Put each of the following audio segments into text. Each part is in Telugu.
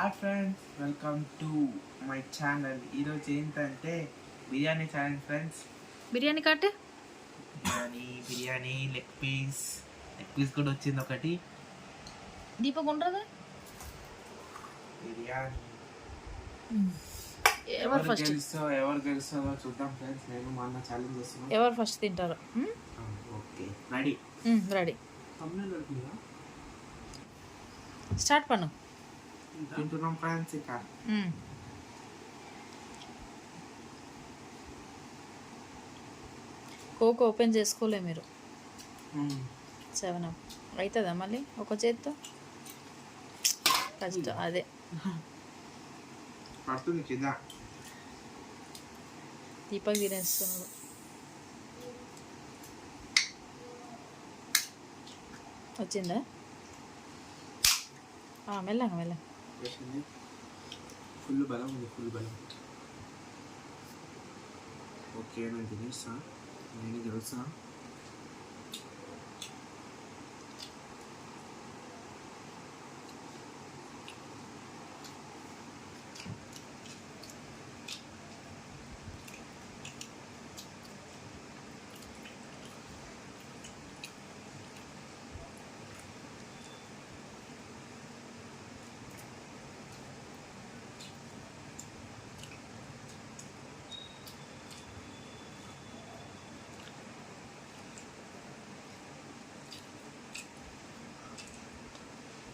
Hi friends, welcome to my channel. ఈరోజు ఏంటంటే బిర్యానీ ఛానల్ ఫ్రెండ్స్. బిర్యానీ కట్టే బిర్యానీ లెగ్ పీస్ కూడా వచ్చింది ఒకటి. దీపక్ ఉండదు బిర్యానీ ఎవరు గెలుస్తుందో చూద్దాం ఫ్రెండ్స్. నేను మా అన్న ఛాలెంజ్ చేస్తున్నాను, ఎవరు ఫస్ట్ తింటారు. ఓకే రెడీ రెడీ స్టార్ట్ పన్ను తింటున్నాం ఫ్రెండ్స్. ఇక కోక్ ఓపెన్ చేసుకోలే మీరు. 7 up అవుతుందా మళ్ళీ ఒక చేత్తో? కష్టం అదే పడుతుంది కింద. దీపక్ తినేస్తున్నాడు. వచ్చిందా? మెల్లగా ఫుల్ బలం ఉంది, ఫుల్ బలం. ఓకే నేను తినేస్తా, నేను తెలుసా.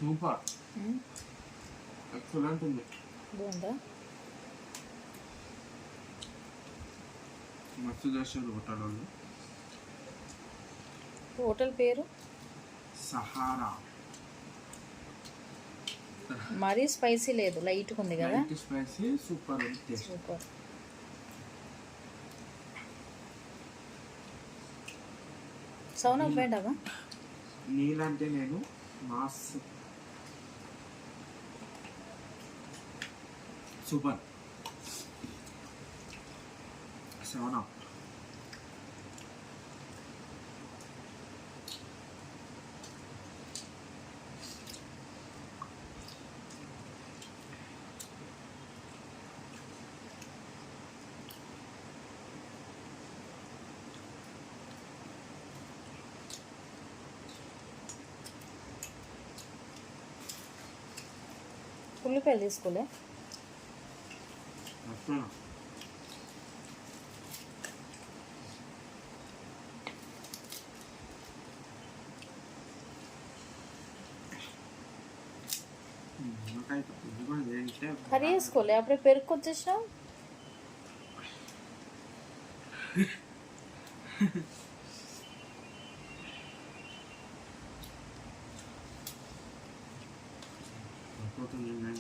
సూపర్, ఎక్సలెంట్ ఉంది. బాగుందా? మస్తు చేస్తారు హోటల్ వాళ్ళు. హోటల్ పేరు సహారా. మరీ స్పైసీ లేదు, లైట్గా ఉంది కదా. స్పైసీ సూపర్ ఉంది. సూపర్. సౌన్ ఆఫ్ వేండవా నీళ్ళంటే నేను మాస్ సూపర్. 7 up. ఉల్లిపాయలు తీసుకోలే. కర్రీ వేసుకోలే, అప్పుడే పెరుగు వచ్చేసినావు. నేను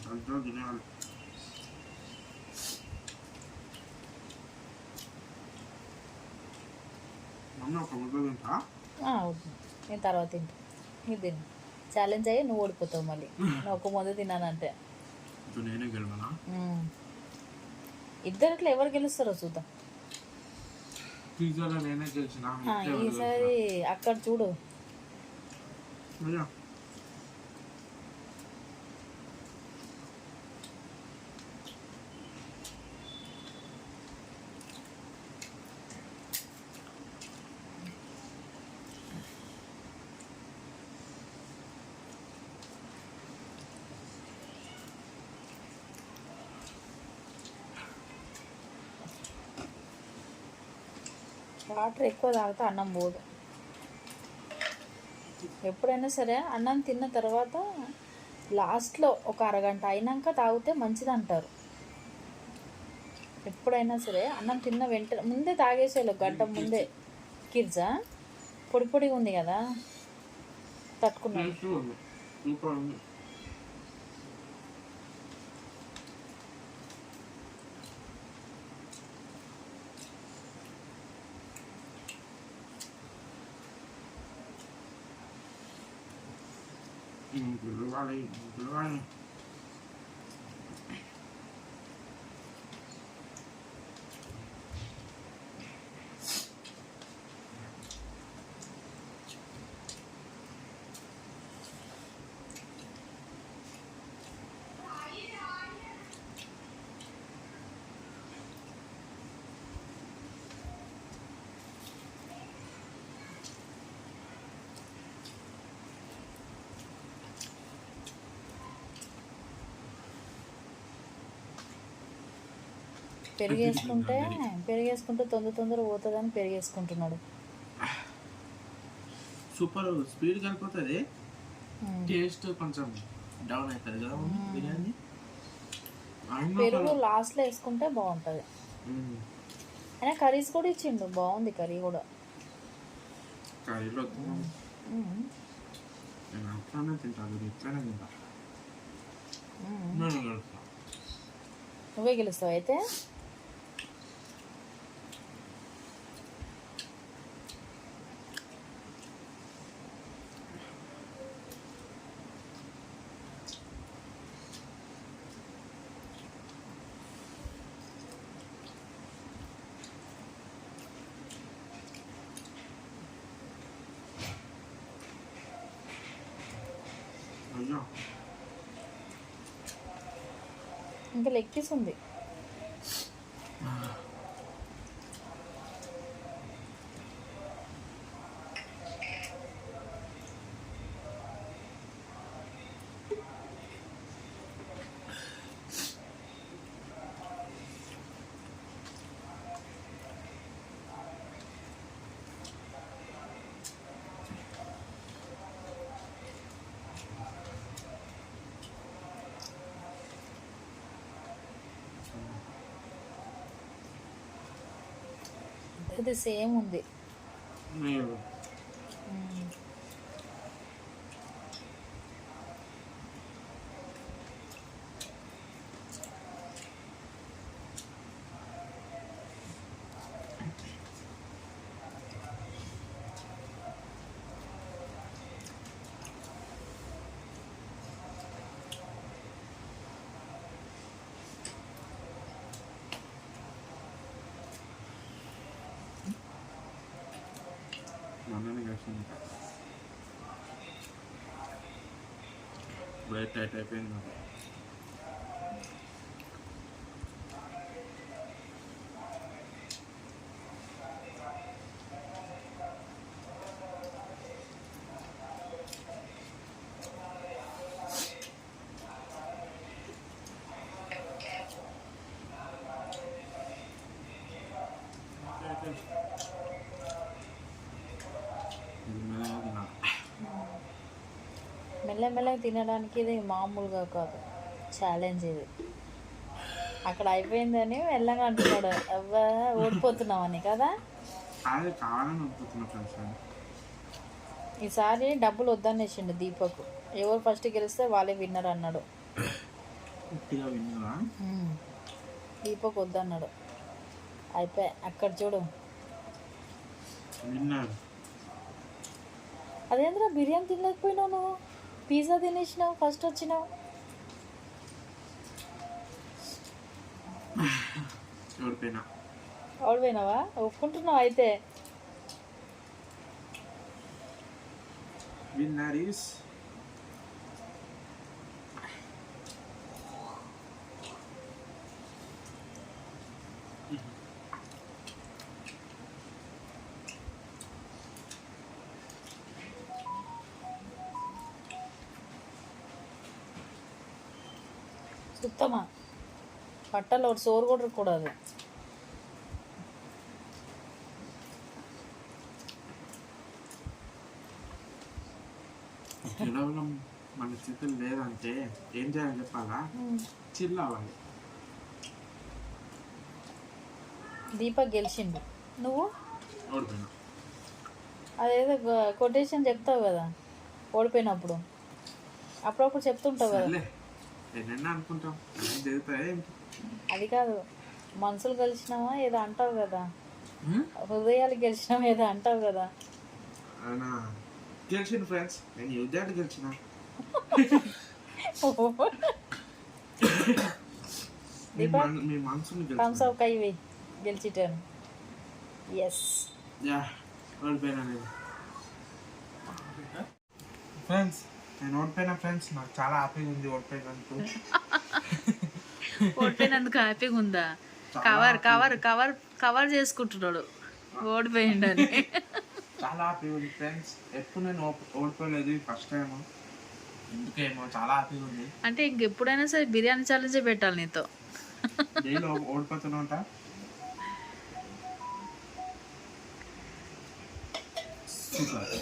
తర్వాత తింటా. నువ్వు తిను. ఛాలెంజ్ అయ్యి నువ్వు ఓడిపోతావు మళ్ళీ. నేను ఒక ముందు తిన్నానంటే. ఇద్దరిట్లో ఎవరు గెలుస్తారో చూద్దాం. ఈసారి అక్కడ చూడు. వాటర్ ఎక్కువ తాగితే అన్నం పోదు. ఎప్పుడైనా సరే అన్నం తిన్న తర్వాత లాస్ట్లో ఒక అరగంట అయినాక తాగితే మంచిది అంటారు. ఎప్పుడైనా సరే అన్నం తిన్న వెంటనే ముందే తాగేసేయాలి, గంట ముందే. కిడ్సా పొడి పొడిగా ఉంది కదా, తట్టుకున్నాను. పెరిగేసుకుంటే తొందర పోతుందని పెరిగేసుకుంటున్నాడు. సూపర్ స్పీడ్ కలిపోతుంది, టేస్ట్ కొంచెం డౌన్ అవుతుంది కదా బిర్యానీ. పెరుగు లాస్ట్లో వేసుకుంటే బాగుంటుంది. అయినా కర్రీస్ కూడా ఇచ్చిండు, బాగుంది కర్రీ కూడా. కర్రీలో నేను అట్లానే తింటాను, ఇట్లానే తింటా. నువ్వే గెలుస్తావు అయితే. ఇంకా లెగ్ పీస్ ఉంది. ఇది సేమ్ ఉంది. బ్లడ్ టైట్ అయిపోయింది నాకు. మెల్లమెల్లగా తినడానికి ఇది మామూలుగా కాదు, ఛాలెంజ్ ఇది. అక్కడ అయిపోయిందని మెల్లగా అంటున్నాడు, అవ్వ ఓడిపోతున్నామని కదా. ఈసారి డబ్బులు వద్దనేసిండు దీపక్. ఎవరు ఫస్ట్ గెలిస్తే వాళ్ళే విన్నర్ అన్నాడు. దీపక్ వద్దన్నాడు. అయిపోయి అక్కడ చూడు. అదేంద్రా బిర్యానీ తినలేకపోయినావు నువ్వు, పిజ్జా తినేసినావు, ఫస్ట్ వచ్చినావు. ఓడిపోయినావా? ఒప్పుకుంటున్నావు అయితే. சுத்தமா பட்டல ஒரு சோறு கூட இருக்கக்கூடாது. కేవలం మన చేతులు లేదంటే ఏం చేయాలని చెప్పాలా, చిల్ అవ్వాలి. దీపక్ గెలిచిండు, నువ్వు ఓడిపోయినా. అదేదో కొటేషన్ చెప్తావు కదా ఓడిపోయినప్పుడు, అప్పుడప్పుడు చెప్తుంటావు కదా. అనుకుంటాం అది కాదు, మనసులు గెలిచినావా ఏదో అంటావు కదా, హృదయాలు గెలిచినావా ఏదో అంటావు కదా. గెలిచిన ఫ్రెండ్స్, నేను యుద్ధాన్ని గెలిచిన. మీ మనసుని థమ్స్ అప్ కైవి గెలిచిటాను. ఎస్ ఓడిపోయినా ఫ్రెండ్స్, నేను ఓడిపోయినా ఫ్రెండ్స్. నాకు చాలా హ్యాపీగా ఉంది ఓడిపోయినందుకు. ఓడిపోయినందుకు హ్యాపీగా ఉందా? కవర్ కవర్ కవర్ కవర్ చేసుకుంటున్నాడు ఓడిపోయిండని. చాలా హ్యాపీగా ఉంది ఫ్రెండ్స్. ఎప్పుడు నేను ఓడిపోలేదు, ఫస్ట్ టైం. ఎందుకేమో చాలా హ్యాపీగా ఉంది. అంటే ఇంకెప్పుడైనా సరే బిర్యానీ ఛాలెంజే పెట్టాలి నీతో. డైలీ ఓడిపోతూనే ఉంటా. సూపర్.